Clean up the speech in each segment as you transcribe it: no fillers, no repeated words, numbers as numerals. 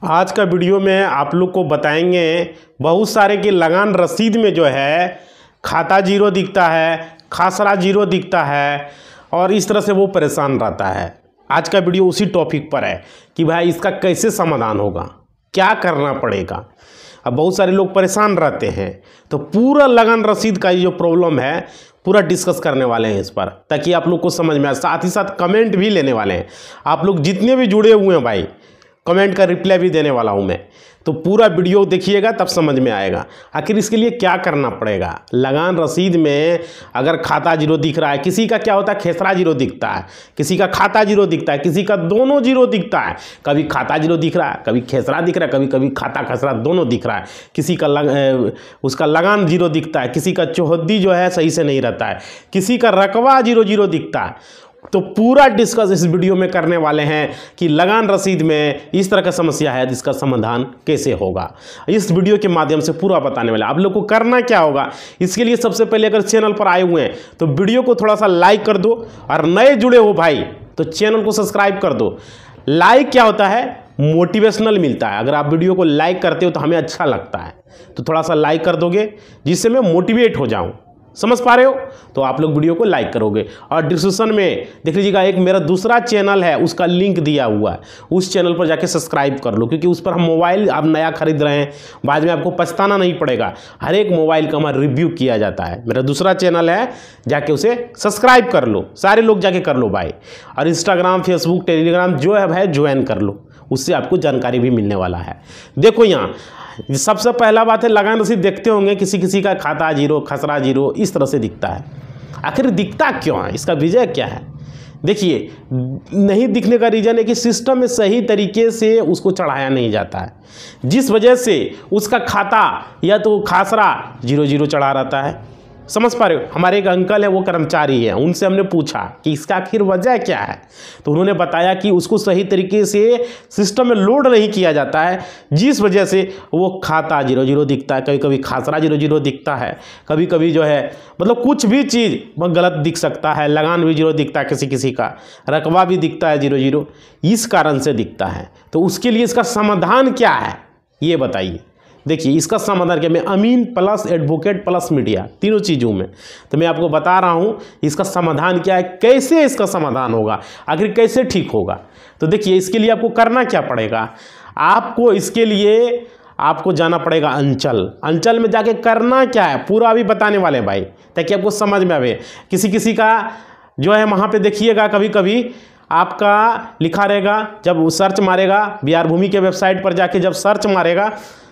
आज का वीडियो में आप लोग को बताएंगे बहुत सारे की लगान रसीद में जो है खाता जीरो दिखता है, खासरा जीरो दिखता है और इस तरह से वो परेशान रहता है। आज का वीडियो उसी टॉपिक पर है कि भाई इसका कैसे समाधान होगा, क्या करना पड़ेगा। अब बहुत सारे लोग परेशान रहते हैं तो पूरा लगान रसीद का ये जो प्रॉब्लम है पूरा डिस्कस करने वाले हैं इस पर, ताकि आप लोग को समझ में आए। साथ ही साथ कमेंट भी लेने वाले हैं। आप लोग जितने भी जुड़े हुए हैं भाई, कमेंट का रिप्लाई भी देने वाला हूं मैं, तो पूरा वीडियो देखिएगा तब समझ में आएगा आखिर इसके लिए क्या करना पड़ेगा। लगान रसीद में अगर खाता जीरो दिख रहा है, किसी का क्या होता है खेसरा जीरो दिखता है, किसी का खाता जीरो दिखता है, किसी का दोनों जीरो दिखता है। कभी खाता जीरो दिख रहा है, कभी खेसरा दिख रहा है, कभी कभी खाता खसरा दोनों दिख रहा है। किसी का उसका लगान जीरो दिखता है, किसी का चौहद्दी जो है सही से नहीं रहता है, किसी का रकबा जीरो जीरो दिखता है। तो पूरा डिस्कस इस वीडियो में करने वाले हैं कि लगान रसीद में इस तरह का समस्या है, इसका समाधान कैसे होगा। इस वीडियो के माध्यम से पूरा बताने वाले। आप लोग को करना क्या होगा, इसके लिए सबसे पहले अगर चैनल पर आए हुए हैं तो वीडियो को थोड़ा सा लाइक कर दो, और नए जुड़े हो भाई तो चैनल को सब्सक्राइब कर दो। लाइक क्या होता है, मोटिवेशनल मिलता है। अगर आप वीडियो को लाइक करते हो तो हमें अच्छा लगता है, तो थोड़ा सा लाइक कर दोगे जिससे मैं मोटिवेट हो जाऊं। समझ पा रहे हो तो आप लोग वीडियो को लाइक करोगे। और डिस्क्रिप्शन में देख लीजिएगा एक मेरा दूसरा चैनल है, उसका लिंक दिया हुआ है, उस चैनल पर जाके सब्सक्राइब कर लो, क्योंकि उस पर हम मोबाइल आप नया खरीद रहे हैं, बाद में आपको पछताना नहीं पड़ेगा। हर एक मोबाइल का हमारा रिव्यू किया जाता है। मेरा दूसरा चैनल है, जाके उसे सब्सक्राइब कर लो, सारे लोग जाके कर लो भाई। और इंस्टाग्राम, फेसबुक, टेलीग्राम जो है भाई ज्वाइन कर लो, उससे आपको जानकारी भी मिलने वाला है। देखो यहाँ सबसे पहला बात है, लगान रसीद देखते होंगे किसी किसी का खाता जीरो, खसरा जीरो इस तरह से दिखता है। आखिर दिखता क्यों है, इसका वजह क्या है? देखिए, नहीं दिखने का रीज़न है कि सिस्टम में सही तरीके से उसको चढ़ाया नहीं जाता है, जिस वजह से उसका खाता या तो खासरा जीरो जीरो चढ़ा रहता है। समझ पा रहे हो? हमारे एक अंकल है, वो कर्मचारी है, उनसे हमने पूछा कि इसका आखिर वजह क्या है, तो उन्होंने बताया कि उसको सही तरीके से सिस्टम में लोड नहीं किया जाता है, जिस वजह से वो खाता जीरो जीरो दिखता है। कभी कभी खासरा जीरो जीरो दिखता है, कभी कभी जो है मतलब कुछ भी चीज़ गलत दिख सकता है। लगान भी जीरो दिखता है, किसी किसी का रकबा भी दिखता है जीरो जीरो, इस कारण से दिखता है। तो उसके लिए इसका समाधान क्या है ये बताइए। देखिए, इसका समाधान क्या, मैं अमीन प्लस एडवोकेट प्लस मीडिया तीनों चीज़ों में तो मैं आपको बता रहा हूँ इसका समाधान क्या है, कैसे इसका समाधान होगा, आखिर कैसे ठीक होगा। तो देखिए, इसके लिए आपको करना क्या पड़ेगा, आपको इसके लिए आपको जाना पड़ेगा अंचल में जाके करना क्या है पूरा अभी बताने वाले हैं भाई, ताकि आपको समझ में आवे। किसी का जो है वहाँ पर देखिएगा, कभी कभी आपका लिखा रहेगा, जब वो सर्च मारेगा बिहार भूमि के वेबसाइट पर जाके जब सर्च मारेगा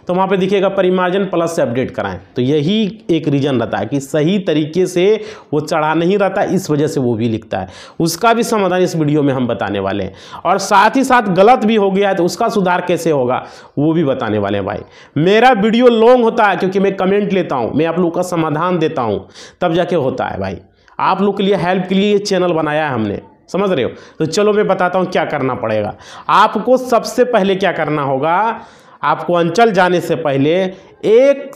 तो वहाँ पे दिखेगा परिमार्जन प्लस से अपडेट कराएं। तो यही एक रीज़न रहता है कि सही तरीके से वो चढ़ा नहीं रहता, इस वजह से वो भी लिखता है। उसका भी समाधान इस वीडियो में हम बताने वाले हैं, और साथ ही साथ गलत भी हो गया है तो उसका सुधार कैसे होगा वो भी बताने वाले हैं भाई। मेरा वीडियो लॉन्ग होता है क्योंकि मैं कमेंट लेता हूँ, मैं आप लोग का समाधान देता हूँ, तब जाके होता है भाई। आप लोग के लिए हेल्प के लिए ये चैनल बनाया है हमने, समझ रहे हो। तो चलो मैं बताता हूँ क्या करना पड़ेगा। आपको सबसे पहले क्या करना होगा, आपको अंचल जाने से पहले एक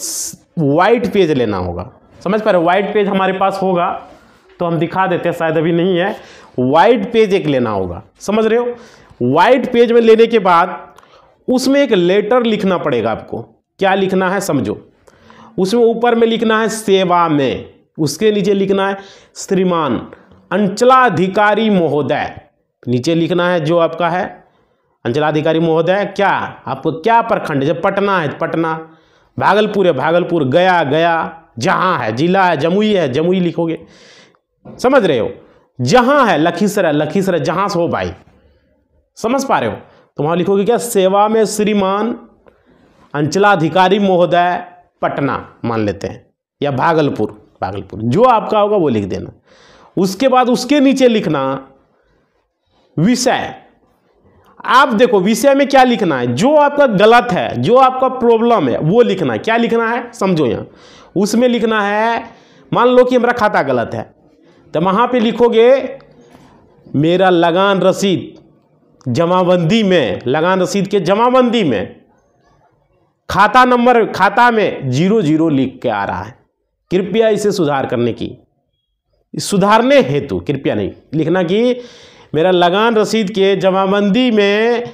वाइट पेज लेना होगा। समझ पा रहे हो? वाइट पेज हमारे पास होगा तो हम दिखा देते हैं, शायद अभी नहीं है। वाइट पेज एक लेना होगा, समझ रहे हो। वाइट पेज में लेने के बाद उसमें एक लेटर लिखना पड़ेगा आपको। क्या लिखना है समझो। उसमें ऊपर में लिखना है सेवा में, उसके नीचे लिखना है श्रीमान अंचलाधिकारी महोदय, नीचे लिखना है जो आपका है अंचलाधिकारी महोदय। क्या आपको क्या प्रखंड, जब पटना है पटना, भागलपुर है भागलपुर, गया गया, जहाँ है जिला है जमुई है जमुई लिखोगे, समझ रहे हो। जहाँ है लखीसराय है लखीसराय, जहाँ से हो भाई, समझ पा रहे हो। तो वहाँ लिखोगे क्या, सेवा में श्रीमान अंचलाधिकारी महोदय पटना मान लेते हैं, या भागलपुर जो आपका होगा वो लिख देना। उसके बाद उसके नीचे लिखना विषय। आप देखो विषय में क्या लिखना है, जो आपका गलत है, जो आपका प्रॉब्लम है वो लिखना है। क्या लिखना है समझो। यहाँ उसमें लिखना है, मान लो कि मेरा खाता गलत है, तो वहाँ पे लिखोगे मेरा लगान रसीद जमाबंदी में, लगान रसीद के जमाबंदी में खाता नंबर, खाता में जीरो जीरो लिख के आ रहा है, कृपया इसे सुधार करने की, सुधारने हेतु कृपया नहीं लिखना कि मेरा लगान रसीद के जमाबंदी में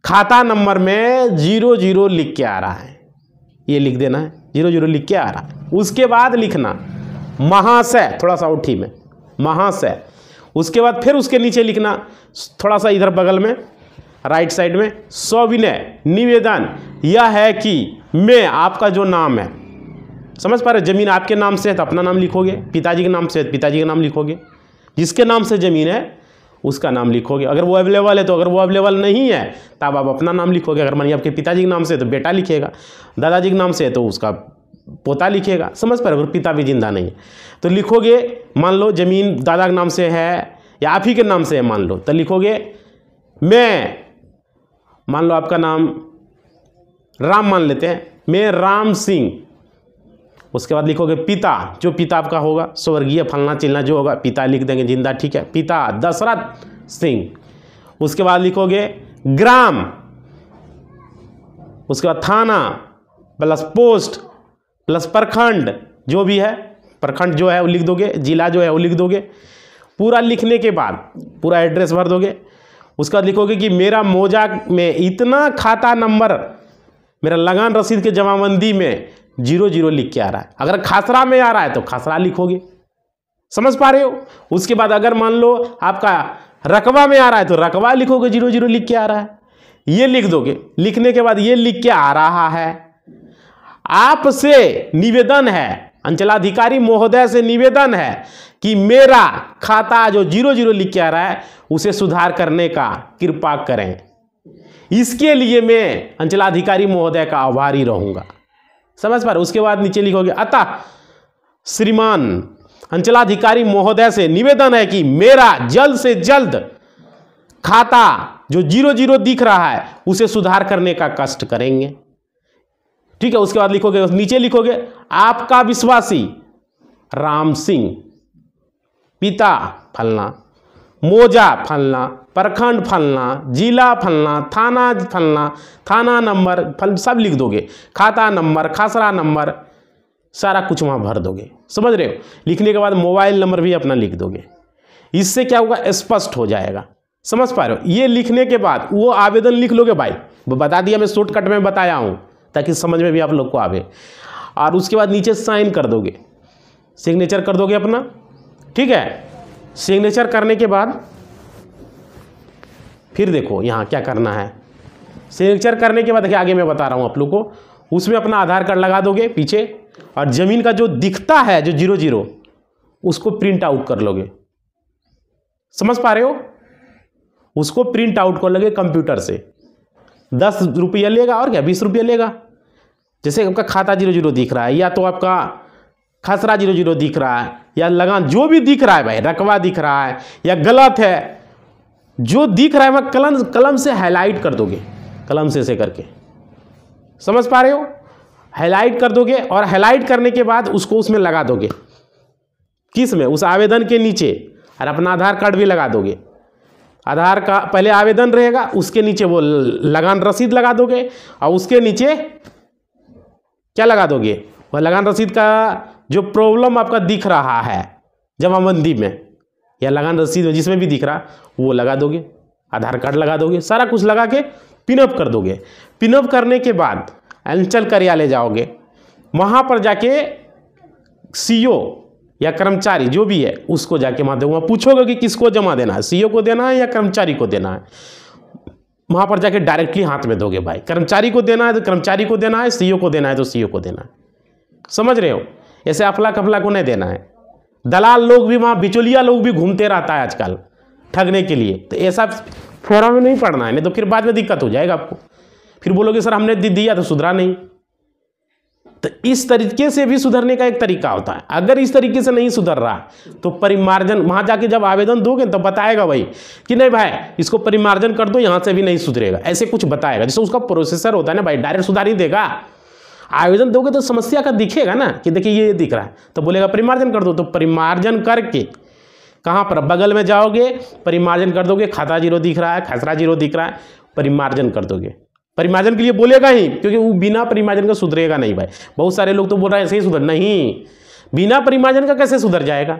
खाता नंबर में 00 लिख के आ रहा है, ये लिख देना है, 00 लिख के आ रहा है। उसके बाद लिखना महाशय, थोड़ा सा उठी में महाशय। उसके बाद फिर उसके नीचे लिखना थोड़ा सा इधर बगल में राइट साइड में, सविनय निवेदन यह है कि मैं, आपका जो नाम है, समझ पा रहे, जमीन आपके नाम से है तो अपना नाम लिखोगे, पिताजी के नाम से है तो पिताजी का नाम लिखोगे, जिसके नाम से ज़मीन है उसका नाम लिखोगे। अगर वो अवेलेबल है तो, अगर वो अवेलेबल नहीं है तब आप अपना नाम लिखोगे। अगर मानिए आपके पिताजी के नाम से है तो बेटा लिखेगा, दादाजी के नाम से है तो उसका पोता लिखेगा, समझ पा रहे। अगर पिता भी जिंदा नहीं है तो लिखोगे, मान लो ज़मीन दादा के नाम से है या आप ही के नाम से है मान लो, तो लिखोगे मैं, मान लो आपका नाम राम मान लेते हैं, मैं राम सिंह। उसके बाद लिखोगे पिता, जो पिता आपका होगा, स्वर्गीय फलना चिलना जो होगा, पिता लिख देंगे, जिंदा ठीक है, पिता दशरथ सिंह। उसके बाद लिखोगे ग्राम, उसके बाद थाना प्लस पोस्ट प्लस प्रखंड, जो भी है प्रखंड जो है वो लिख दोगे, जिला जो है वो लिख दोगे। पूरा लिखने के बाद पूरा एड्रेस भर दोगे। उसके बाद लिखोगे कि मेरा मौजा में इतना खाता नंबर, मेरा लगान रसीद के जमाबंदी में 00 लिख के आ रहा है। अगर खासरा में आ रहा है तो खासरा लिखोगे, समझ पा रहे हो। उसके बाद अगर मान लो आपका रकबा में आ रहा है तो रकबा लिखोगे, 00 लिख के आ रहा है, ये लिख दोगे। लिखने के बाद ये लिख के आ रहा है, आपसे निवेदन है, अंचलाधिकारी महोदय से निवेदन है कि मेरा खाता जो 00 लिख के आ रहा है उसे सुधार करने का कृपा करें। इसके लिए मैं अंचलाधिकारी महोदय का आभारी रहूंगा, समझ पा रहे। उसके बाद नीचे लिखोगे अतः श्रीमान अंचलाधिकारी महोदय से निवेदन है कि मेरा जल्द से जल्द खाता जो 00 दिख रहा है उसे सुधार करने का कष्ट करेंगे, ठीक है। उसके बाद लिखोगे, नीचे लिखोगे आपका विश्वासी राम सिंह, पिता फलना, मौजा फलना, प्रखंड फलना, जिला फलना, थाना फलना, थाना नंबर फल सब लिख दोगे, खाता नंबर, खासरा नंबर, सारा कुछ वहाँ भर दोगे, समझ रहे हो। लिखने के बाद मोबाइल नंबर भी अपना लिख दोगे। इससे क्या होगा, स्पष्ट हो जाएगा, समझ पा रहे हो। ये लिखने के बाद वो आवेदन लिख लोगे भाई, वो बता दिया, मैं शॉर्टकट में बताया हूँ ताकि समझ में भी आप लोग को आवे। और उसके बाद नीचे साइन कर दोगे, सिग्नेचर कर दोगे अपना, ठीक है। सिग्नेचर करने के बाद फिर देखो यहाँ क्या करना है। सिग्नेचर करने के बाद देखिए आगे मैं बता रहा हूँ आप लोग को, उसमें अपना आधार कार्ड लगा दोगे पीछे, और ज़मीन का जो दिखता है जो 00 उसको प्रिंट आउट कर लोगे, समझ पा रहे हो। उसको प्रिंट आउट कर लोगे कंप्यूटर से, 10 रुपया लेगा और क्या 20 रुपया लेगा। जैसे आपका खाता 00 दिख रहा है, या तो आपका खसरा 00 दिख रहा है, या लगान जो भी दिख रहा है भाई, रकबा दिख रहा है या गलत है, जो दिख रहा है वह कलम से हाईलाइट कर दोगे, कलम से ऐसे करके, समझ पा रहे हो। हाईलाइट कर दोगे और हाईलाइट करने के बाद उसको उसमें लगा दोगे, किस में, उस आवेदन के नीचे, और अपना आधार कार्ड भी लगा दोगे। आधार का पहले आवेदन रहेगा, उसके नीचे वो लगान रसीद लगा दोगे, और उसके नीचे क्या लगा दोगे, वह लगान रसीद का जो प्रॉब्लम आपका दिख रहा है जमाबंदी में या लगान रसीद में, जिसमें भी दिख रहा वो लगा दोगे, आधार कार्ड लगा दोगे, सारा कुछ लगा के पिनअप कर दोगे। पिनअप करने के बाद अंचल कार्यालय जाओगे, वहाँ पर जाके सीओ या कर्मचारी जो भी है उसको जाके वहाँ वहाँ पूछोगे कि किसको जमा देना है, सीओ को देना है या कर्मचारी को देना है। वहाँ पर जाके डायरेक्टली हाथ में दोगे भाई, कर्मचारी को देना है तो कर्मचारी को देना है, सीओ को देना है तो सीओ को देना है, समझ रहे हो। ऐसे अफला कफला को नहीं देना है। दलाल लोग भी वहाँ, बिचौलिया लोग भी घूमते रहता है आजकल ठगने के लिए, तो ऐसा फोरा में नहीं पड़ना है, नहीं तो फिर बाद में दिक्कत हो जाएगा आपको। फिर बोलोगे सर हमने दिया तो सुधरा नहीं। तो इस तरीके से भी सुधरने का एक तरीका होता है। अगर इस तरीके से नहीं सुधर रहा तो परिमार्जन, वहाँ जाके जब आवेदन दोगे तो बताएगा भाई कि नहीं भाई इसको परिमार्जन कर दो, यहाँ से भी नहीं सुधरेगा, ऐसे कुछ बताएगा। जैसे उसका प्रोसेसर होता है ना भाई, डायरेक्ट सुधार ही देगा। आवेदन दोगे तो समस्या का दिखेगा ना कि देखिए ये दिख रहा है, तो बोलेगा परिमार्जन कर दो। तो परिमार्जन करके कहाँ पर, बगल में जाओगे, परिमार्जन कर दोगे, खाता 0 दिख रहा है, खसरा 0 दिख रहा है, परिमार्जन कर दोगे। परिमार्जन के लिए बोलेगा ही, क्योंकि वो बिना परिमार्जन का सुधरेगा नहीं भाई। बहुत सारे लोग तो बोल रहे हैं ऐसे ही सुधर, नहीं, बिना परिमार्जन का कैसे सुधर जाएगा।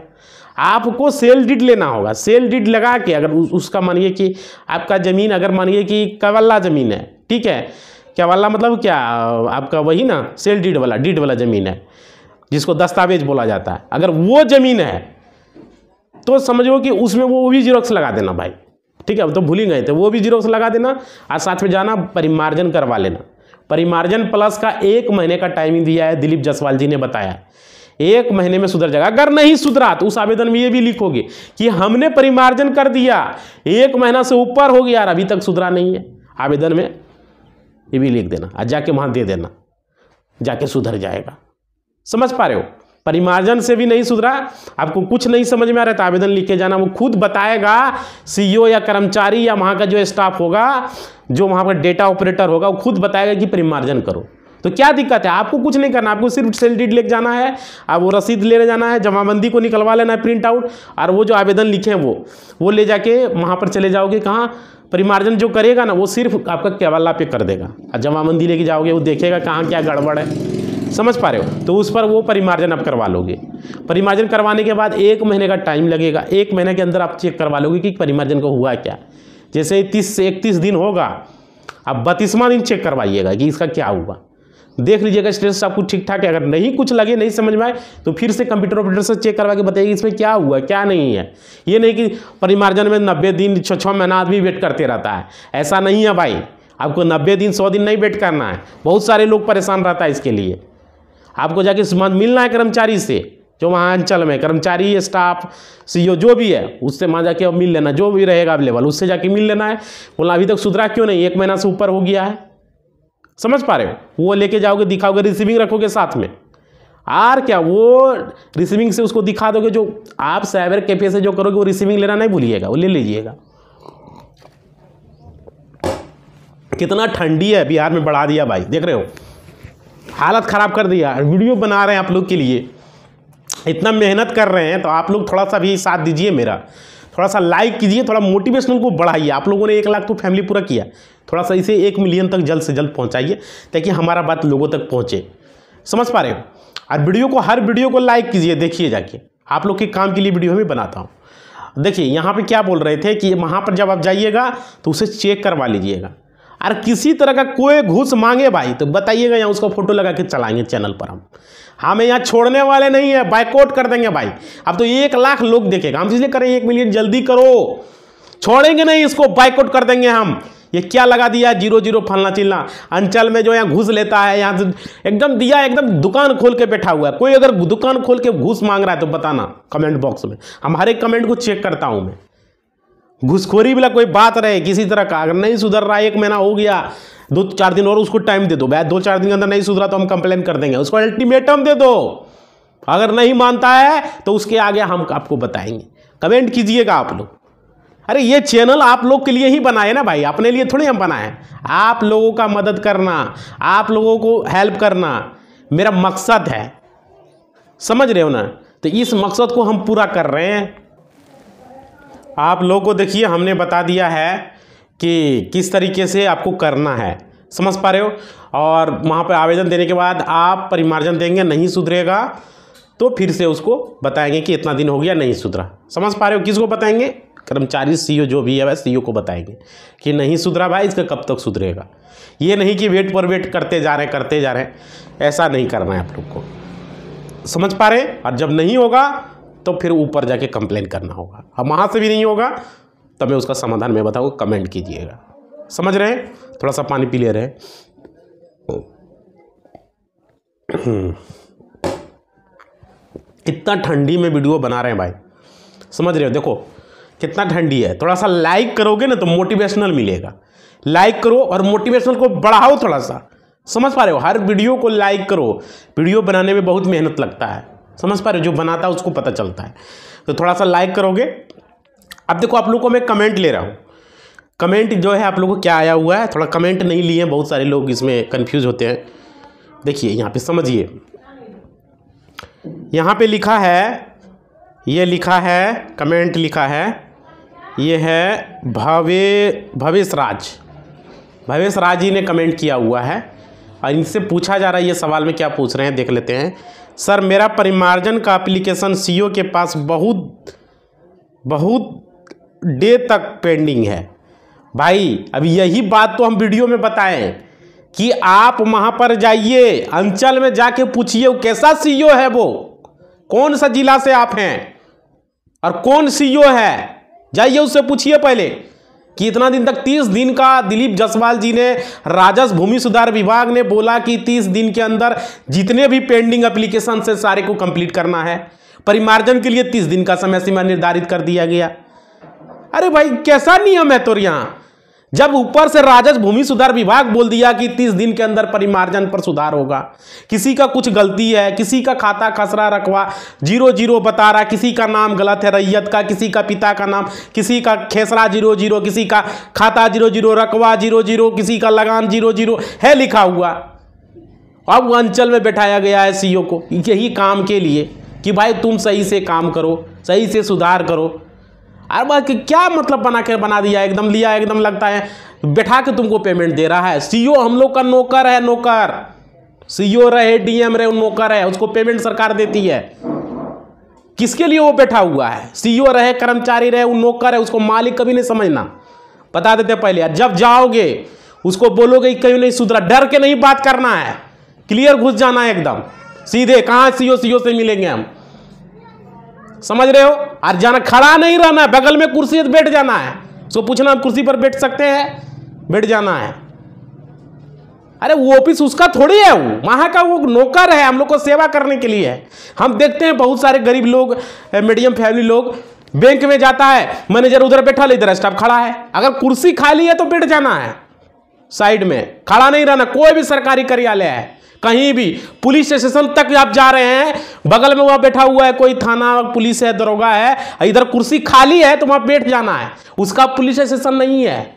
आपको सेल डीड लेना होगा। सेल डीड लगा के अगर उसका मानिए कि आपका ज़मीन अगर मानिए कि कवल्ला ज़मीन है, ठीक है, कवल्ला मतलब क्या आपका वही ना सेल डीड वाला ज़मीन है जिसको दस्तावेज बोला जाता है। अगर वो ज़मीन है तो समझो कि उसमें वो भी जीरोक्स लगा देना भाई, ठीक है, अब तो भूल ही गए थे, वो भी जीरोक्स लगा देना और साथ में जाना परिमार्जन करवा लेना। परिमार्जन प्लस का 1 महीने का टाइमिंग दिया है, दिलीप जायसवाल जी ने बताया 1 महीने में सुधर जाएगा। अगर नहीं सुधरा तो उस आवेदन में ये भी लिखोगे कि हमने परिमार्जन कर दिया, 1 महीना से ऊपर हो गया और अभी तक सुधरा नहीं है, आवेदन में ये भी लिख देना और जाके वहाँ दे देना, जाके सुधर जाएगा। समझ पा रहे हो? परिमार्जन से भी नहीं सुधरा, आपको कुछ नहीं समझ में आ रहा है तो आवेदन लिख के जाना, वो खुद बताएगा, सीईओ या कर्मचारी या वहाँ का जो स्टाफ होगा, जो वहाँ पर डेटा ऑपरेटर होगा, वो खुद बताएगा कि परिमार्जन करो। तो क्या दिक्कत है? आपको कुछ नहीं करना, आपको सिर्फ सेल डीड लेके जाना है, अब वो रसीद लेने जाना है, जमाबंदी को निकलवा लेना है प्रिंट आउट, और वो जो आवेदन लिखे हैं वो ले जाके वहाँ पर चले जाओगे। कहाँ? परिमार्जन जो करेगा ना वो सिर्फ आपका केवल्ला पे कर देगा, और जमाबंदी लेके जाओगे वो देखेगा कहाँ क्या गड़बड़ है। समझ पा रहे हो? तो उस पर वो परिमार्जन आप करवा लोगे। परिमार्जन करवाने के बाद 1 महीने का टाइम लगेगा, 1 महीने के अंदर आप चेक करवा लोगे कि परिमार्जन को हुआ क्या। जैसे 30 से 31 दिन होगा, अब 32वां दिन चेक करवाइएगा कि इसका क्या हुआ, देख लीजिएगा स्टेटस आपको ठीक ठाक है। अगर नहीं कुछ लगे, नहीं समझ में आए तो फिर से कंप्यूटर ऑपरेटर से चेक करवा के बताइए इसमें क्या हुआ क्या नहीं है। ये नहीं कि परिमार्जन में 90 दिन 6 महीना आदमी वेट करते रहता है, ऐसा नहीं है भाई। आपको 90 दिन 100 दिन नहीं वेट करना है, बहुत सारे लोग परेशान रहता है इसके लिए। आपको जाके मिलना है कर्मचारी से, जो वहाँ अंचल में कर्मचारी स्टाफ सीईओ जो भी है उससे वहाँ जाके मिल लेना, जो भी रहेगा अवेलेबल उससे जाके मिल लेना है। बोला अभी तक सुधरा क्यों नहीं, 1 महीना से ऊपर हो गया है। समझ पा रहे हो? वो लेके जाओगे, दिखाओगे, रिसीविंग रखोगे साथ में, और क्या वो रिसीविंग से उसको दिखा दोगे। जो आप साइबर कैफे से जो करोगे वो रिसीविंग लेना नहीं भूलिएगा, वो ले लीजिएगा। कितना ठंडी है बिहार में, बढ़ा दिया भाई, देख रहे हो, हालत ख़राब कर दिया। वीडियो बना रहे हैं आप लोग के लिए, इतना मेहनत कर रहे हैं, तो आप लोग थोड़ा सा भी साथ दीजिए मेरा, थोड़ा सा लाइक कीजिए, थोड़ा मोटिवेशनल को बढ़ाइए। आप लोगों ने 1 लाख तो फैमिली पूरा किया, थोड़ा सा इसे 1 मिलियन तक जल्द से जल्द पहुंचाइए ताकि हमारा बात लोगों तक पहुंचे। समझ पा रहे हो? और वीडियो को, हर वीडियो को लाइक कीजिए, देखिए जाके, आप लोग के काम के लिए वीडियो में बनाता हूँ। देखिए यहाँ पे क्या बोल रहे थे कि वहाँ पर जब आप जाइएगा तो उसे चेक करवा लीजिएगा, और किसी तरह का कोई घूस मांगे भाई तो बताइएगा, यहाँ उसका फोटो लगा के चलाएंगे चैनल पर। हमें यहाँ छोड़ने वाले नहीं है, बाइकआउट कर देंगे भाई। अब तो 1 लाख लोग देखेगा, हम इसलिए करें 1 मिलियन जल्दी करो, छोड़ेंगे नहीं इसको, बाइकआउट कर देंगे हम। ये क्या लगा दिया 00 फलना चिलना, अंचल में जो यहाँ घूस लेता है, यहाँ एकदम दिया, एकदम दुकान खोल के बैठा हुआ है। कोई अगर दुकान खोल के घूस मांग रहा है तो बताना कमेंट बॉक्स में, हम हर एक कमेंट को चेक करता हूँ मैं। घुसखोरी वाला कोई बात रहे किसी तरह का, अगर नहीं सुधर रहा, 1 महीना हो गया, 2-4 दिन और उसको टाइम दे दो भाई, 2-4 दिन के अंदर नहीं सुधरा तो हम कंप्लेन कर देंगे, उसको अल्टीमेटम दे दो। अगर नहीं मानता है तो उसके आगे हम आपको बताएंगे। कमेंट कीजिएगा आप लोग। अरे ये चैनल आप लोग के लिए ही बनाए ना भाई, अपने लिए थोड़ी हम बनाए। आप लोगों का मदद करना, आप लोगों को हेल्प करना मेरा मकसद है, समझ रहे हो ना? तो इस मकसद को हम पूरा कर रहे हैं। आप लोगों को देखिए हमने बता दिया है कि किस तरीके से आपको करना है, समझ पा रहे हो? और वहाँ पर आवेदन देने के बाद आप परिमार्जन देंगे, नहीं सुधरेगा तो फिर से उसको बताएंगे कि इतना दिन हो गया नहीं सुधरा। समझ पा रहे हो? किसको बताएंगे? कर्मचारी सीईओ जो भी है वह सीईओ को बताएंगे कि नहीं सुधरा भाई, इसका कब तक सुधरेगा। ये नहीं कि वेट पर वेट करते जा रहे हैं, ऐसा नहीं करना है आप लोग को। समझ पा रहे? और जब नहीं होगा तो फिर ऊपर जाके कंप्लेन करना होगा। अब वहाँ से भी नहीं होगा तब मैं उसका समाधान मैं बताऊँ, कमेंट कीजिएगा। समझ रहे हैं? थोड़ा सा पानी पी ले रहे हैं। इतना ठंडी में वीडियो बना रहे हैं भाई, समझ रहे हो? देखो कितना ठंडी है। थोड़ा सा लाइक करोगे ना तो मोटिवेशनल मिलेगा। लाइक करो और मोटिवेशनल को बढ़ाओ थोड़ा सा। समझ पा रहे हो? हर वीडियो को लाइक करो। वीडियो बनाने में बहुत मेहनत लगता है, समझ पा रहे हो? जो बनाता है उसको पता चलता है। तो थोड़ा सा लाइक करोगे। अब देखो आप लोगों को मैं कमेंट ले रहा हूँ। कमेंट जो है आप लोगों को क्या आया हुआ है, थोड़ा कमेंट नहीं लिए, बहुत सारे लोग इसमें कंफ्यूज होते हैं। देखिए यहाँ पे समझिए, यहाँ पे लिखा है, ये लिखा है, कमेंट लिखा है, ये है भवेश राज जी ने कमेंट किया हुआ है। और इनसे पूछा जा रहा है, ये सवाल में क्या पूछ रहे हैं देख लेते हैं। सर मेरा परिमार्जन का एप्लीकेशन सीईओ के पास बहुत डे तक पेंडिंग है। भाई अब यही बात तो हम वीडियो में बताएं कि आप वहाँ पर जाइए, अंचल में जाके पूछिए वो कैसा सीईओ है, वो कौन सा जिला से आप हैं और कौन सीईओ है, जाइए उससे पूछिए पहले कि इतना दिन तक 30 दिन का दिलीप जायसवाल जी ने, राजस्व भूमि सुधार विभाग ने बोला कि 30 दिन के अंदर जितने भी पेंडिंग एप्लीकेशन से सारे को कंप्लीट करना है। परिमार्जन के लिए 30 दिन का समय सीमा निर्धारित कर दिया गया। अरे भाई कैसा नियम है तो यहाँ, जब ऊपर से राजस्व भूमि सुधार विभाग बोल दिया कि 30 दिन के अंदर परिमार्जन पर सुधार होगा, किसी का कुछ गलती है, किसी का खाता खसरा रखवा 00 बता रहा, किसी का नाम गलत है रैयत का, किसी का पिता का नाम, किसी का खेसरा 00, किसी का खाता 00, रकवा 00, किसी का लगान 00 है लिखा हुआ। अब अंचल में बैठाया गया है सीईओ को यही काम के लिए कि भाई तुम सही से काम करो, सही से सुधार करो। अरे क्या मतलब बना दिया, एकदम लिया, एकदम लगता है बैठा के तुमको पेमेंट दे रहा है। सीईओ हम लोग का नौकर है, नौकर। सीईओ रहे, डीएम रहे, नौकर है, उसको पेमेंट सरकार देती है। किसके लिए वो बैठा हुआ है? सीईओ रहे, कर्मचारी रहे, वो नौकर है, उसको मालिक कभी नहीं समझना। बता देते पहले, जब जाओगे उसको बोलोगे कहीं नहीं सुधरा, डर के नहीं बात करना है, क्लियर घुस जाना है एकदम सीधे। कहाँ सीईओ से मिलेंगे हम, समझ रहे हो? और जाना, खड़ा नहीं रहना है, बगल में कुर्सी है बैठ जाना है। सो पूछना कुर्सी पर बैठ सकते हैं, बैठ जाना है। अरे वो ऑफिस उसका थोड़ी है, वो वहां का वो नौकर है, हम लोग को सेवा करने के लिए है। हम देखते हैं बहुत सारे गरीब लोग, मीडियम फैमिली लोग, बैंक में जाता है, मैनेजर उधर बैठा, इधर स्टाफ खड़ा है। अगर कुर्सी खाली है तो बैठ जाना है साइड में, खड़ा नहीं रहना। कोई भी सरकारी कार्यालय है, कहीं भी पुलिस स्टेशन तक आप जा रहे हैं, बगल में वहां बैठा हुआ है कोई थाना पुलिस है, दरोगा है, इधर कुर्सी खाली है तो वहां बैठ जाना है। उसका पुलिस स्टेशन नहीं है,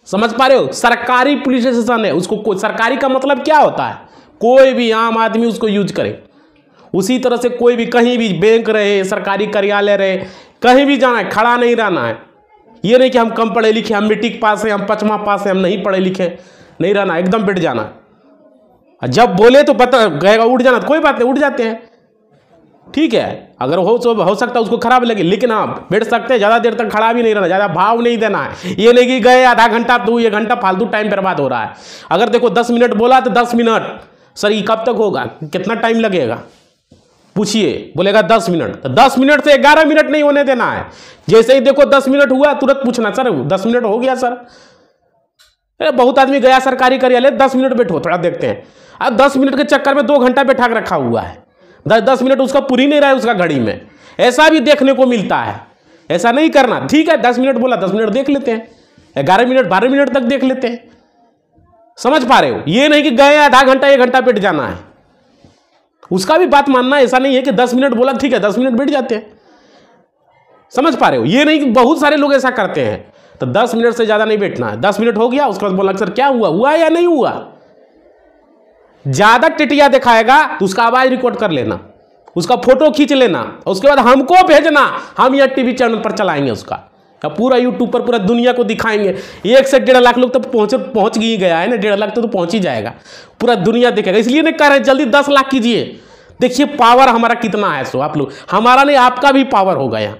समझ पा रहे हो? सरकारी पुलिस स्टेशन है। उसको सरकारी का मतलब क्या होता है? कोई भी आम आदमी उसको यूज करे। उसी तरह से कोई भी कहीं भी बैंक रहे, सरकारी कार्यालय रहे, कहीं भी जाना है, खड़ा नहीं रहना है। ये नहीं कि हम कम पढ़े लिखे, हम मैट्रिक पास है, हम 5वां पास है, हम नहीं पढ़े लिखे, नहीं रहना, एकदम बैठ जाना। जब बोले तो पता कहेगा उठ जाना, तो कोई बात नहीं, उठ जाते हैं, ठीक है। अगर हो सकता है उसको खराब लगे, लेकिन हाँ बैठ सकते हैं। ज़्यादा देर तक खड़ा भी नहीं रहना, ज़्यादा भाव नहीं देना है। ये नहीं कि गए आधा घंटा तो 1 घंटा फालतू टाइम बर्बाद हो रहा है। अगर देखो 10 मिनट बोला तो 10 मिनट, सर ये कब तक होगा, कितना टाइम लगेगा पूछिए, बोलेगा 10 मिनट, तो 10 मिनट से 11 मिनट नहीं होने देना है। जैसे ही देखो 10 मिनट हुआ तुरंत पूछना, सर 10 मिनट हो गया सर। बहुत आदमी गया सरकारी कार्यालय, 10 मिनट बैठो थोड़ा देखते हैं। अब 10 मिनट के चक्कर में 2 घंटा बैठा के रखा हुआ है, 10 मिनट उसका पूरी नहीं रहा है उसका घड़ी में। ऐसा भी देखने को मिलता है, ऐसा नहीं करना। ठीक है 10 मिनट बोला, 10 मिनट देख लेते हैं, 11 मिनट 12 मिनट तक देख लेते हैं। समझ पा रहे हो? ये नहीं कि गए आधा घंटा 1 घंटा बैठ जाना है, उसका भी बात मानना। ऐसा नहीं है कि 10 मिनट बोला ठीक है 10 मिनट बैठ जाते हैं। समझ पा रहे हो? ये नहीं कि बहुत सारे लोग ऐसा करते हैं। तो 10 मिनट से ज़्यादा नहीं बैठना है। 10 मिनट हो गया, उसके बाद बोला सर क्या हुआ या नहीं हुआ। ज़्यादा टिटिया दिखाएगा तो उसका आवाज़ रिकॉर्ड कर लेना, उसका फोटो खींच लेना, उसके बाद हमको भेजना, हम यह टीवी चैनल पर चलाएंगे उसका, या पूरा यूट्यूब पर पूरा दुनिया को दिखाएंगे। 1 से 1.5 लाख लोग तो पहुँच ही गया है ना, 1.5 लाख तो पहुँच ही जाएगा, पूरा दुनिया देखेगा। इसलिए नहीं कह रहे जल्दी 10 लाख कीजिए। देखिए पावर हमारा कितना है। सो आप लोग, हमारा नहीं आपका भी पावर होगा यहाँ,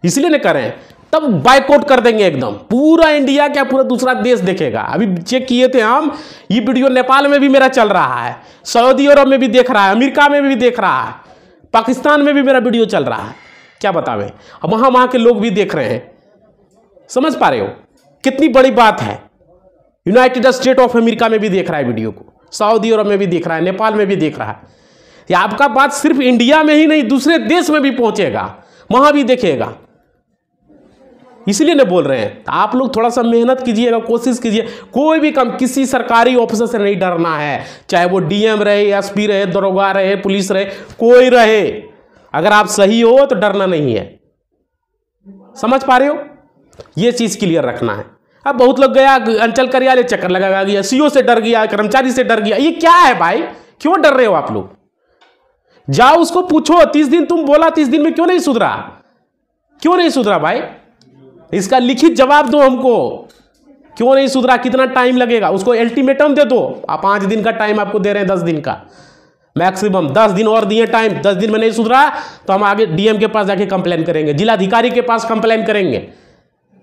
इसलिए नहीं कर रहे हैं। तब बाइकआउट कर देंगे एकदम, पूरा इंडिया क्या पूरा दूसरा देश देखेगा। अभी चेक किए थे हम, ये वीडियो नेपाल में भी मेरा चल रहा है, सऊदी अरब में भी देख रहा है, अमेरिका में भी देख रहा है, पाकिस्तान में भी मेरा वीडियो चल रहा है। क्या बतावें, अब वहाँ के लोग भी देख रहे हैं। समझ पा रहे हो कितनी बड़ी बात है? यूनाइटेड स्टेट ऑफ अमेरिका में भी देख रहा है वीडियो को, सऊदी अरब में भी देख रहा है, नेपाल में भी देख रहा है। ये आपका बात सिर्फ इंडिया में ही नहीं दूसरे देश में भी पहुंचेगा, वहां भी देखेगा। इसलिए नहीं बोल रहे हैं। आप लोग थोड़ा सा मेहनत कीजिएगा, कोशिश कीजिए। कोई भी काम, किसी सरकारी ऑफिसर से नहीं डरना है, चाहे वो डीएम रहे, एसपी रहे, दरोगा रहे, पुलिस रहे, कोई रहे। अगर आप सही हो तो डरना नहीं है। समझ पा रहे हो? ये चीज़ क्लियर रखना है। अब बहुत लोग गया अंचल कार्यालय चक्कर लगा गया, सीओ से डर गया, कर्मचारी से डर गया। ये क्या है भाई, क्यों डर रहे हो आप लोग? जाओ उसको पूछो, 30 दिन तुम बोला, 30 दिन में क्यों नहीं सुधरा? क्यों नहीं सुधरा भाई? इसका लिखित जवाब दो हमको क्यों नहीं सुधरा, कितना टाइम लगेगा? उसको अल्टीमेटम दे दो। आप 5 दिन का टाइम आपको दे रहे हैं, 10 दिन का मैक्सिमम, 10 दिन और दिए टाइम। 10 दिन में नहीं सुधरा तो हम आगे डीएम के पास जाके कंप्लेन करेंगे, जिलाधिकारी के पास कंप्लेन करेंगे।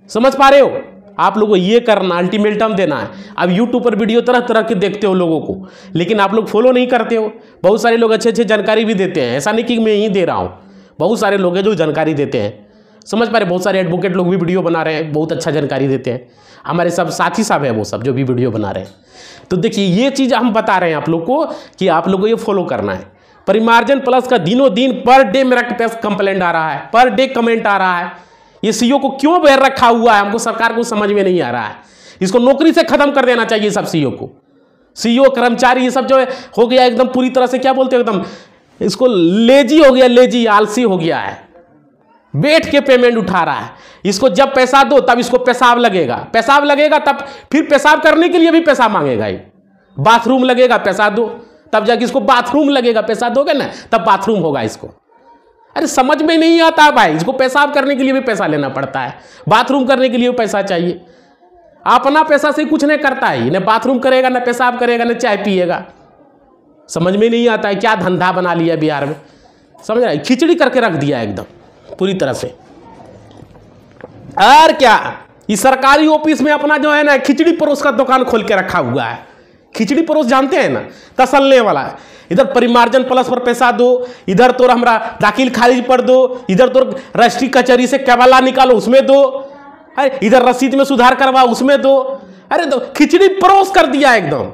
समझ पा रहे हो? आप लोगों को ये करना, अल्टीमेटम देना है। अब यूट्यूब पर वीडियो तरह तरह के देखते हो लोगों को, लेकिन आप लोग फॉलो नहीं करते हो। बहुत सारे लोग अच्छे अच्छे जानकारी भी देते हैं, ऐसा नहीं कि मैं ही दे रहा हूँ, बहुत सारे लोग हैं जो जानकारी देते हैं। समझ पा रहे? बहुत सारे एडवोकेट लोग भी वीडियो बना रहे हैं, बहुत अच्छा जानकारी देते हैं। हमारे सब साथी साहब हैं वो सब जो भी वीडियो बना रहे हैं। तो देखिए ये चीज़ हम बता रहे हैं आप लोग को कि आप लोग को ये फॉलो करना है। परिमार्जन प्लस का दिनों दिन पर डे मेरा पास कंप्लेंट आ रहा है, पर डे कमेंट आ रहा है। ये सीईओ को क्यों बैर रखा हुआ है हमको सरकार को समझ में नहीं आ रहा है। इसको नौकरी से खत्म कर देना चाहिए सब सीईओ को। सीईओ कर्मचारी ये सब जो है हो गया एकदम पूरी तरह से, क्या बोलते हो, एकदम इसको लेजी हो गया, लेजी आलसी हो गया है। बैठ के पेमेंट उठा रहा है। इसको जब पैसा दो तब इसको पेशाब लगेगा, पेशाब लगेगा तब फिर पेशाब करने के लिए भी पैसा मांगेगा। ये बाथरूम लगेगा, पैसा दो, तब जाके इसको बाथरूम लगेगा। पैसा दोगे ना तब बाथरूम होगा इसको। अरे समझ में नहीं आता भाई, इसको पेशाब करने के लिए भी पैसा लेना पड़ता है, बाथरूम करने के लिए भी पैसा चाहिए। अपना पैसा से कुछ नहीं करता है, न बाथरूम करेगा, न पेशाब करेगा, न चाय पिएगा। समझ में नहीं आता है क्या धंधा बना लिया बिहार में। समझ रहे? खिचड़ी करके रख दिया एकदम पूरी तरह से। और क्या, इस सरकारी ऑफिस में अपना जो है ना खिचड़ी परोस का दुकान खोल के रखा हुआ है। खिचड़ी परोस जानते हैं ना, तसलने वाला है। इधर परिमार्जन प्लस पर पैसा दो, इधर तो हमरा दाखिल खारिज पर दो, इधर तो राष्ट्रीय कचहरी से केवला निकालो उसमें दो, अरे इधर रसीद में सुधार करवा उसमें दो। अरे तो खिचड़ी परोस कर दिया एकदम,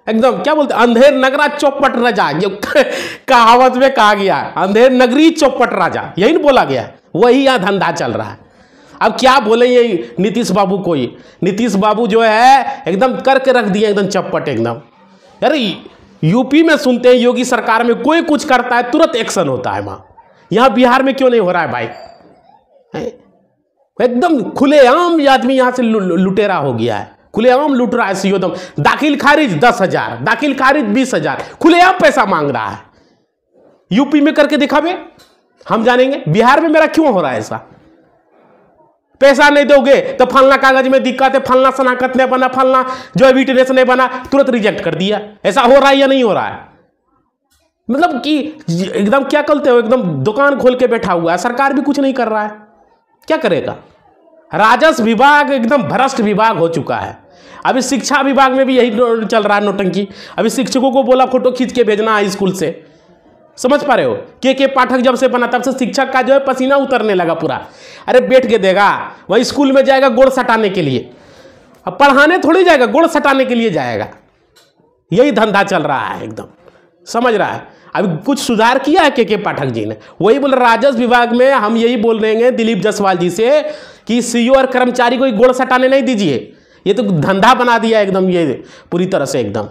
एकदम क्या बोलते, अंधेर नगरा चौपट राजा, ये कहावत में कहा गया, अंधेर नगरी चौपट राजा, यही ना बोला गया। वही यहाँ धंधा चल रहा है। अब क्या बोले ये नीतीश बाबू को, ये नीतीश बाबू जो है एकदम करके रख दिया एकदम चौपट एकदम। अरे यूपी में सुनते हैं योगी सरकार में कोई कुछ करता है तुरंत एक्शन होता है वहां, यहाँ बिहार में क्यों नहीं हो रहा है भाई? एकदम खुलेआम आदमी यहाँ से लुटेरा हो गया है, खुलेआम लूट रहा है सीईओ। दम दाखिल खारिज 10,000, दाखिल खारिज 20,000, खुलेआम पैसा मांग रहा है। यूपी में करके दिखावे, हम जानेंगे। बिहार में मेरा क्यों हो रहा है ऐसा? पैसा नहीं दोगे तो फलना कागज में दिक्कत है, फलना शनाखत नहीं बना, फलना जो है विटनेस नहीं बना, तुरंत रिजेक्ट कर दिया। ऐसा हो रहा है या नहीं हो रहा है? मतलब कि एकदम क्या कहते हो, एकदम दुकान खोल के बैठा हुआ है। सरकार भी कुछ नहीं कर रहा है, क्या करेगा? राजस्व विभाग एकदम भ्रष्ट विभाग हो चुका है। अभी शिक्षा विभाग में भी यही चल रहा है नौटंकी। अभी शिक्षकों को बोला फोटो खींच के भेजना है स्कूल से। समझ पा रहे हो? के पाठक जब से बना तब से शिक्षक का जो है पसीना उतरने लगा पूरा। अरे बैठ के देगा, वही स्कूल में जाएगा गोड़ सटाने के लिए, अब पढ़ाने थोड़ी जाएगा, गोड़ सटाने के लिए जाएगा। यही धंधा चल रहा है एकदम, समझ रहा है? अभी कुछ सुधार किया है के पाठक जी ने, वही बोल राजस्व विभाग में हम यही बोल रहे हैं दिलीप जायसवाल जी से कि सीईओ और कर्मचारी को गोड़ सटाने नहीं दीजिए। ये तो धंधा बना दिया एकदम, ये पूरी तरह से एकदम।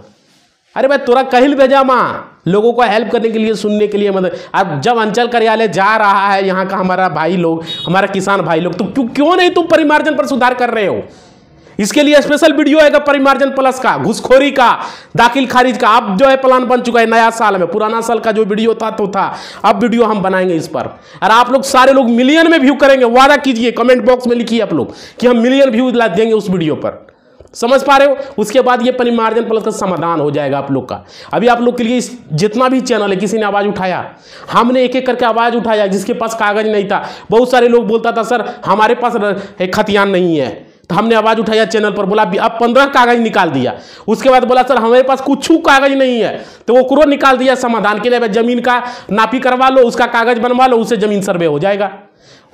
अरे भाई तोरा कहिल भेजा माँ, लोगों को हेल्प करने के लिए, सुनने के लिए, मतलब अब जब अंचल कार्यालय जा रहा है यहाँ का हमारा भाई लोग, हमारा किसान भाई लोग, तो क्यों नहीं तुम परिमार्जन पर सुधार कर रहे हो? इसके लिए स्पेशल वीडियो आएगा परिमार्जन प्लस का, घुसखोरी का, दाखिल खारिज का। अब जो है प्लान बन चुका है नया साल में, पुराना साल का जो वीडियो था तो था, अब वीडियो हम बनाएंगे इस पर। और आप लोग सारे लोग मिलियन में व्यू करेंगे, वादा कीजिए, कमेंट बॉक्स में लिखिए आप लोग कि हम मिलियन व्यू ला देंगे उस वीडियो पर। समझ पा रहे हो? उसके बाद ये परिमार्जन प्लस का समाधान हो जाएगा आप लोग का। अभी आप लोग के लिए जितना भी चैनल है, किसी ने आवाज़ उठाया, हमने एक एक करके आवाज़ उठाया। जिसके पास कागज नहीं था, बहुत सारे लोग बोलता था सर हमारे पास खतियान नहीं है, तो हमने आवाज़ उठाया चैनल पर, बोला अब 15 कागज निकाल दिया। उसके बाद बोला सर हमारे पास कुछ कागज नहीं है, तो वो कुरो निकाल दिया समाधान के लिए। जमीन का नापी करवा लो, उसका कागज बनवा लो, उससे जमीन सर्वे हो जाएगा।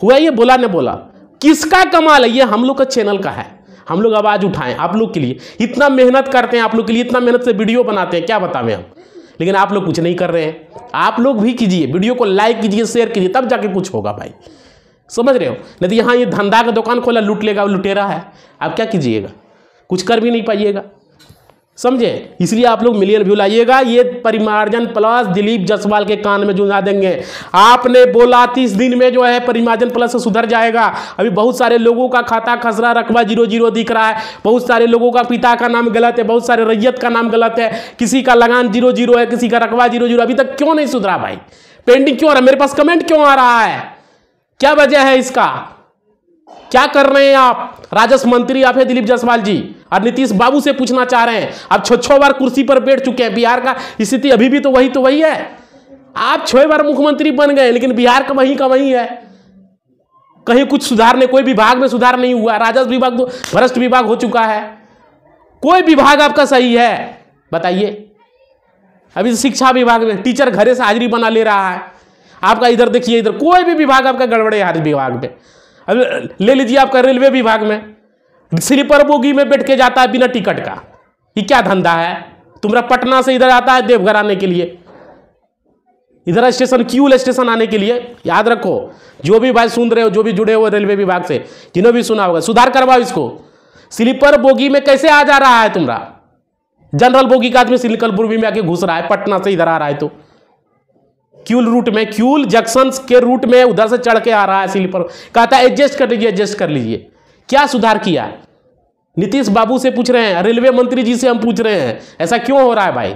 हुआ ये? बोला ने बोला? किसका कमाल है? ये हम लोग का चैनल का है। हम लोग आवाज़ उठाएं आप लोग के लिए, इतना मेहनत करते हैं आप लोग के लिए, इतना मेहनत से वीडियो बनाते हैं, क्या बतावें हम। लेकिन आप लोग कुछ नहीं कर रहे हैं। आप लोग भी कीजिए, वीडियो को लाइक कीजिए, शेयर कीजिए, तब जाके कुछ होगा भाई। समझ रहे हो? नहीं तो यहाँ ये धंधा का दुकान खोला, लूट लेगा, लुटेरा है। आप क्या कीजिएगा? कुछ कर भी नहीं पाइएगा, समझे? इसलिए आप लोग मिलियन व्यू लाइएगा। ये परिमार्जन प्लस दिलीप जायसवाल के कान में जुड़ा देंगे। आपने बोला 30 दिन में जो है परिमार्जन प्लस से सुधर जाएगा। अभी बहुत सारे लोगों का खाता खसरा रकबा 00 दिख रहा है, बहुत सारे लोगों का पिता का नाम गलत है, बहुत सारे रैयत का नाम गलत है, किसी का लगान 00 है, किसी का रकबा 00। अभी तक क्यों नहीं सुधरा भाई? पेंडिंग क्यों आ रहा है? मेरे पास कमेंट क्यों आ रहा है? क्या वजह है इसका? क्या कर रहे हैं आप? राजस्व मंत्री आप है दिलीप जायसवाल जी, और नीतीश बाबू से पूछना चाह रहे हैं। अब 6 बार कुर्सी पर बैठ चुके हैं। बिहार का स्थिति अभी भी तो वही है। आप 6 बार मुख्यमंत्री बन गए, लेकिन बिहार का वही है। कहीं कुछ सुधार नहीं, कोई विभाग में सुधार नहीं हुआ। राजस्व विभाग तो भ्रष्ट विभाग हो चुका है। कोई विभाग आपका सही है बताइए? अभी शिक्षा विभाग में टीचर घरे से हाजिरी बना ले रहा है आपका। इधर देखिए, इधर कोई भी विभाग आपका गड़बड़े है। हर विभाग में अब ले लीजिए आपका रेलवे विभाग में, स्लीपर बोगी में बैठ के जाता है बिना टिकट का। ये क्या धंधा है? तुम्हारा पटना से इधर आता है देवघर आने के लिए, इधर स्टेशन क्यूल स्टेशन आने के लिए। याद रखो, जो भी भाई सुन रहे हो, जो भी जुड़े हो रेलवे विभाग से, जिन्होंने भी सुना होगा, सुधार करवाओ इसको। स्लीपर बोगी में कैसे आ जा रहा है तुम्हारा? जनरल बोगी का आदमी स्लीपर बोगी में आके घुस रहा है, पटना से इधर आ रहा है तो क्यूल रूट में, क्यूल जंक्शन के रूट में उधर से चढ़ के आ रहा है स्लीपर। कहता है एडजस्ट कर लीजिए, एडजस्ट कर लीजिए। क्या सुधार किया? नीतीश बाबू से पूछ रहे हैं, रेलवे मंत्री जी से हम पूछ रहे हैं, ऐसा क्यों हो रहा है भाई?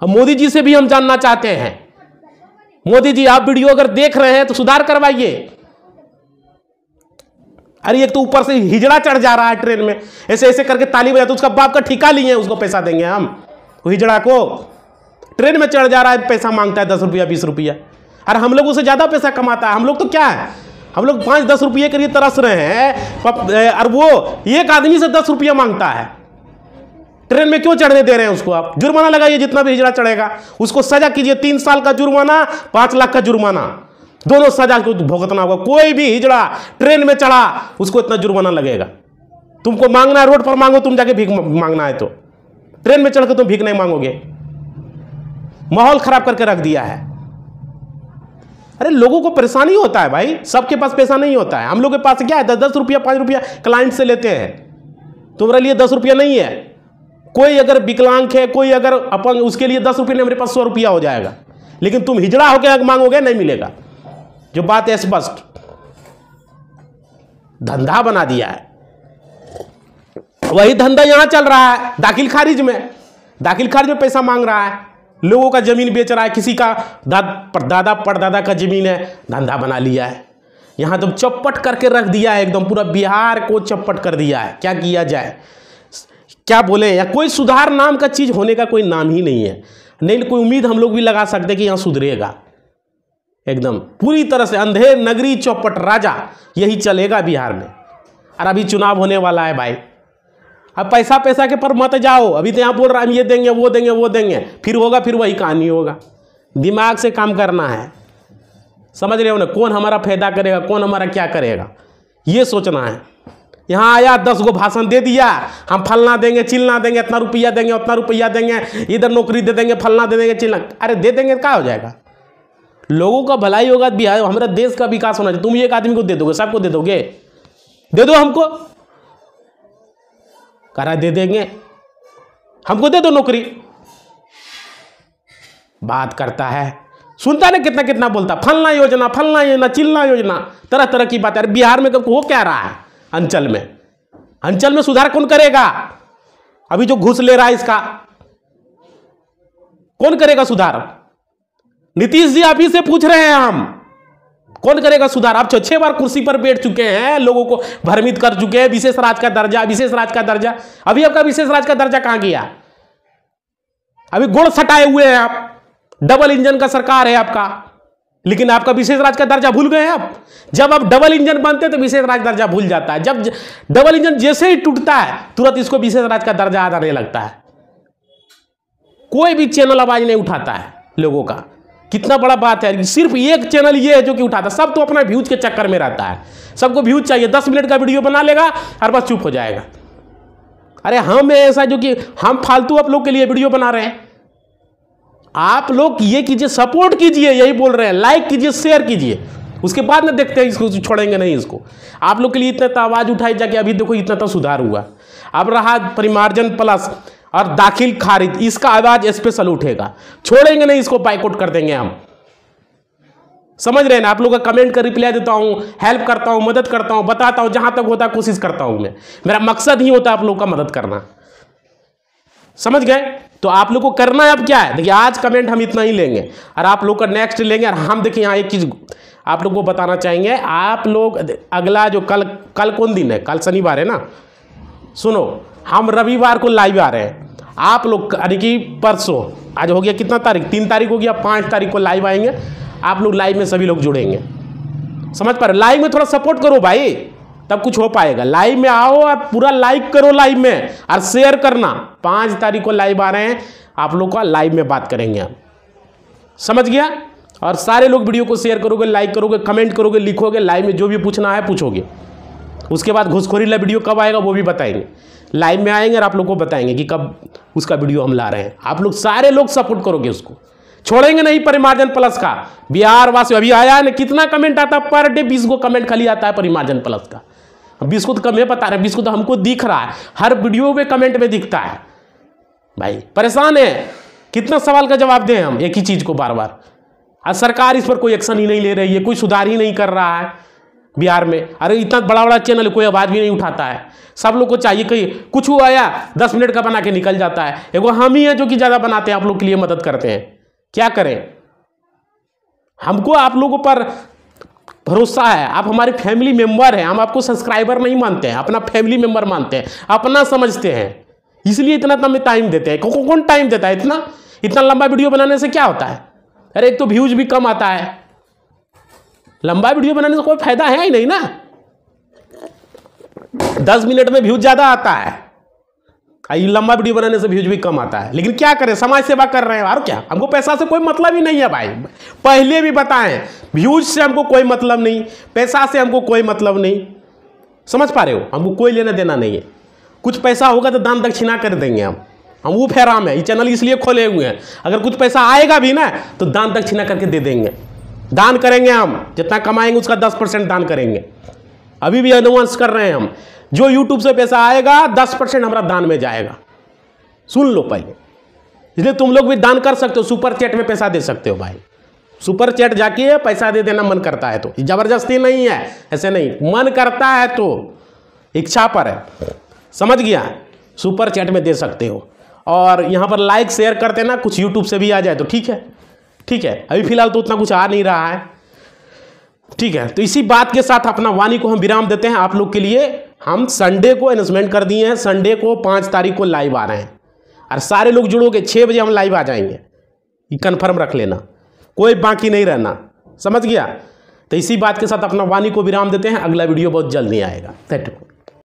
अब मोदी जी से भी हम जानना चाहते हैं। मोदी जी, आप वीडियो अगर देख रहे हैं तो सुधार करवाइए। अरे एक तो ऊपर से हिजड़ा चढ़ जा रहा है ट्रेन में, ऐसे ऐसे करके ताली बजाते, उसका बाप का ठिका लिए हैं, उसको पैसा देंगे हम। हिजड़ा को ट्रेन में चढ़ जा रहा है, पैसा मांगता है 10 रुपया 20 रुपया। अरे हम लोग उससे ज्यादा पैसा कमाता है। हम लोग तो क्या है, हम लोग 5-10 रुपये के लिए तरस रहे हैं, और वो एक आदमी से 10 रुपया मांगता है। ट्रेन में क्यों चढ़ने दे रहे हैं उसको? आप जुर्माना लगाइए, जितना भी हिजड़ा चढ़ेगा उसको सजा कीजिए। 3 साल का जुर्माना, 5 लाख का जुर्माना, दोनों सजा को भुगतना होगा। कोई भी हिजड़ा ट्रेन में चढ़ा उसको इतना जुर्माना लगेगा। तुमको मांगना है, रोड पर मांगो, तुम जाके भीख मांगना है तो ट्रेन में चढ़ के तुम भीख नहीं मांगोगे। माहौल खराब करके रख दिया है। अरे लोगों को परेशानी होता है भाई, सबके पास पैसा नहीं होता है। हम लोग के पास क्या है, 10-10 रुपया 5 रुपया क्लाइंट से लेते हैं। तुम्हारे लिए 10 रुपया नहीं है। कोई अगर विकलांग है, कोई अगर अपंग, उसके लिए 10 रुपये नहीं, मेरे पास 100 रुपया हो जाएगा। लेकिन तुम हिजड़ा होकर मांगोगे, नहीं मिलेगा। जो बात है स्पष्ट, धंधा बना दिया है। वही धंधा यहां चल रहा है दाखिल खारिज में। दाखिल खारिज में पैसा मांग रहा है, लोगों का जमीन बेच रहा है। किसी का दादा परदादा का जमीन है, धंधा बना लिया है। यहां तो चौपट करके रख दिया है, एकदम पूरा बिहार को चौपट कर दिया है। क्या किया जाए, क्या बोले? या कोई सुधार नाम का चीज होने का कोई नाम ही नहीं है। नहीं कोई उम्मीद हम लोग भी लगा सकते कि यहां सुधरेगा। एकदम पूरी तरह से अंधेर नगरी चौपट राजा यही चलेगा बिहार में। और अभी चुनाव होने वाला है भाई। अब पैसा पैसा के पर मत जाओ। अभी तो यहाँ बोल रहा है हम ये देंगे वो देंगे वो देंगे, फिर होगा, फिर वही कहानी होगा। दिमाग से काम करना है, समझ रहे हो ना? कौन हमारा फायदा करेगा, कौन हमारा क्या करेगा, ये सोचना है। यहाँ आया 10 गो भाषण दे दिया, हम फलना देंगे चिलना देंगे, इतना रुपया देंगे उतना रुपया देंगे, इधर नौकरी दे देंगे, फलना दे देंगे चिलना। अरे दे देंगे क्या हो जाएगा? लोगों का भलाई होगा, बिहार हमारा देश का विकास होना चाहिए। तुम एक आदमी को दे दोगे, सबको दे दोगे? दे दो हमको, करा दे देंगे, हमको दे दो नौकरी। बात करता है, सुनता ना कितना कितना बोलता, फलना योजना चिलना योजना, तरह तरह की बात। बिहार में हो क्या रहा है? अंचल में सुधार कौन करेगा? अभी जो घूस ले रहा है इसका कौन करेगा सुधार? नीतीश जी आप ही से पूछ रहे हैं हम, कौन करेगा सुधार? आप 6 बार कुर्सी पर बैठ चुके हैं, लोगों को भ्रमित कर चुके हैं। विशेष राज का दर्जा, विशेष राज का दर्जा, अभी आपका विशेष राज का दर्जा कहां गया? अभी गुण सटाए हुए हैं आप। डबल इंजन का सरकार है आपका, लेकिन आपका विशेष राज का दर्जा भूल गए आप। जब आप डबल इंजन बनते तो विशेष राज दर्जा भूल जाता है। जब डबल इंजन जैसे ही टूटता है तुरंत इसको विशेष राज का दर्जा याद आने लगता है। कोई भी चैनल आवाज नहीं उठाता है लोगों का। कितना बड़ा बात है, सिर्फ एक चैनल ये है जो कि उठाता। सब तो अपना व्यूज के चक्कर में रहता है, सबको व्यूज चाहिए। 10 मिनट का वीडियो बना लेगा और बस चुप हो जाएगा। अरे हम ऐसा जो कि हम फालतू आप लोग के लिए वीडियो बना रहे हैं। आप लोग ये कीजिए, सपोर्ट कीजिए, यही बोल रहे हैं। लाइक कीजिए, शेयर कीजिए, उसके बाद में देखते हैं इसको, छोड़ेंगे नहीं इसको। आप लोग के लिए इतना तो आवाज उठाई जाके अभी देखो इतना तो सुधार हुआ। अब रहा परिमार्जन प्लस और दाखिल खारिज, इसका आवाज स्पेशल उठेगा, छोड़ेंगे नहीं इसको, बाइकआउट कर देंगे हम। समझ रहे हैं ना? आप लोग का कमेंट का रिप्लाई देता हूं, हेल्प करता हूं, मदद करता हूं, बताता हूं, जहां तक होता है कोशिश करता हूं मैं। मेरा मकसद ही होता है आप लोग का मदद करना। समझ गए? तो आप लोग को करना है अब क्या है, देखिए आज कमेंट हम इतना ही लेंगे और आप लोग का नेक्स्ट लेंगे। और हम देखिए यहाँ एक चीज़ आप लोग को बताना चाहेंगे, आप लोग अगला जो कल कौन दिन है, कल शनिवार है ना, सुनो हम रविवार को लाइव आ रहे हैं। आप लोग यानी कि परसों, आज हो गया कितना तारीख, 3 तारीख हो गया, 5 तारीख को लाइव आएंगे। आप लोग लाइव में सभी लोग जुड़ेंगे, समझ पा रहे? लाइव में थोड़ा सपोर्ट करो भाई, तब कुछ हो पाएगा। लाइव में आओ और पूरा लाइक करो लाइव में और शेयर करना। 5 तारीख को लाइव आ रहे हैं, आप लोग का लाइव में बात करेंगे हम, समझ गया? और सारे लोग वीडियो को शेयर करोगे, लाइक करोगे, कमेंट करोगे, लिखोगे, लाइव में जो भी पूछना है पूछोगे। उसके बाद घुसखोरी वाला वीडियो कब आएगा वो भी बताएंगे, लाइव में आएंगे और आप लोग को बताएंगे कि कब उसका वीडियो हम ला रहे हैं। आप लोग सारे लोग सपोर्ट करोगे, उसको छोड़ेंगे नहीं। परिमार्जन प्लस का बिहार वासी अभी आया है ना, कितना कमेंट आता है पर डे, 20 को कमेंट खाली आता है परिमार्जन प्लस का। 20 को तो कम है बता रहे, 20 को तो हमको दिख रहा है, हर वीडियो में कमेंट में दिखता है। भाई परेशान है, कितना सवाल का जवाब दें हम एक ही चीज को बार बार। और सरकार इस पर कोई एक्शन ही नहीं ले रही है, कोई सुधार ही नहीं कर रहा है बिहार में। अरे इतना बड़ा बड़ा चैनल कोई आवाज भी नहीं उठाता है। सब लोग को चाहिए कि कुछ हुआ आया 10 मिनट का बना के निकल जाता है। एगो हम ही हैं जो कि ज्यादा बनाते हैं, आप लोग के लिए मदद करते हैं। क्या करें, हमको आप लोगों पर भरोसा है, आप हमारे फैमिली मेंबर हैं। हम आपको सब्सक्राइबर नहीं मानते हैं, अपना फैमिली मेंबर मानते हैं, अपना समझते हैं, इसलिए इतना टाइम देते हैं। कौन टाइम देता है इतना लंबा वीडियो बनाने से क्या होता है? अरे एक तो व्यूज भी कम आता है, लंबा वीडियो बनाने से कोई फायदा है ही नहीं ना। 10 मिनट में व्यूज ज्यादा आता है, लंबा वीडियो बनाने से व्यूज भी कम आता है। लेकिन क्या करें, समाज सेवा कर रहे हैं और क्या, हमको पैसा से कोई मतलब ही नहीं है भाई। पहले भी बताएं, व्यूज से हमको कोई मतलब नहीं, पैसा से हमको कोई मतलब नहीं, समझ पा रहे हो? हमको कोई लेना देना नहीं है। कुछ पैसा होगा तो दान दक्षिणा कर देंगे हम वो फेराम है। ये चैनल इसलिए खोले हुए हैं, अगर कुछ पैसा आएगा भी ना तो दान दक्षिणा करके दे देंगे। दान करेंगे हम, जितना कमाएंगे उसका 10% दान करेंगे। अभी भी एडवांस कर रहे हैं हम, जो यूट्यूब से पैसा आएगा 10% हमारा दान में जाएगा। सुन लो पहले, इसलिए तुम लोग भी दान कर सकते हो, सुपर चैट में पैसा दे सकते हो भाई। सुपर चैट जाके पैसा दे देना मन करता है तो, जबरदस्ती नहीं है, ऐसे नहीं, मन करता है तो इच्छा पर है, समझ गया? सुपर चैट में दे सकते हो। और यहाँ पर लाइक शेयर करते ना, कुछ यूट्यूब से भी आ जाए तो ठीक है, ठीक है। अभी फिलहाल तो उतना कुछ आ नहीं रहा है, ठीक है। तो इसी बात के साथ अपना वाणी को हम विराम देते हैं। आप लोग के लिए हम संडे को अनाउंसमेंट कर दिए हैं, संडे को 5 तारीख को लाइव आ रहे हैं और सारे लोग जुड़ोगे, 6 बजे हम लाइव आ जाएंगे, ये कन्फर्म रख लेना, कोई बाकी नहीं रहना, समझ गया? तो इसी बात के साथ अपना वाणी को विराम देते हैं। अगला वीडियो बहुत जल्दी आएगा। Thank you.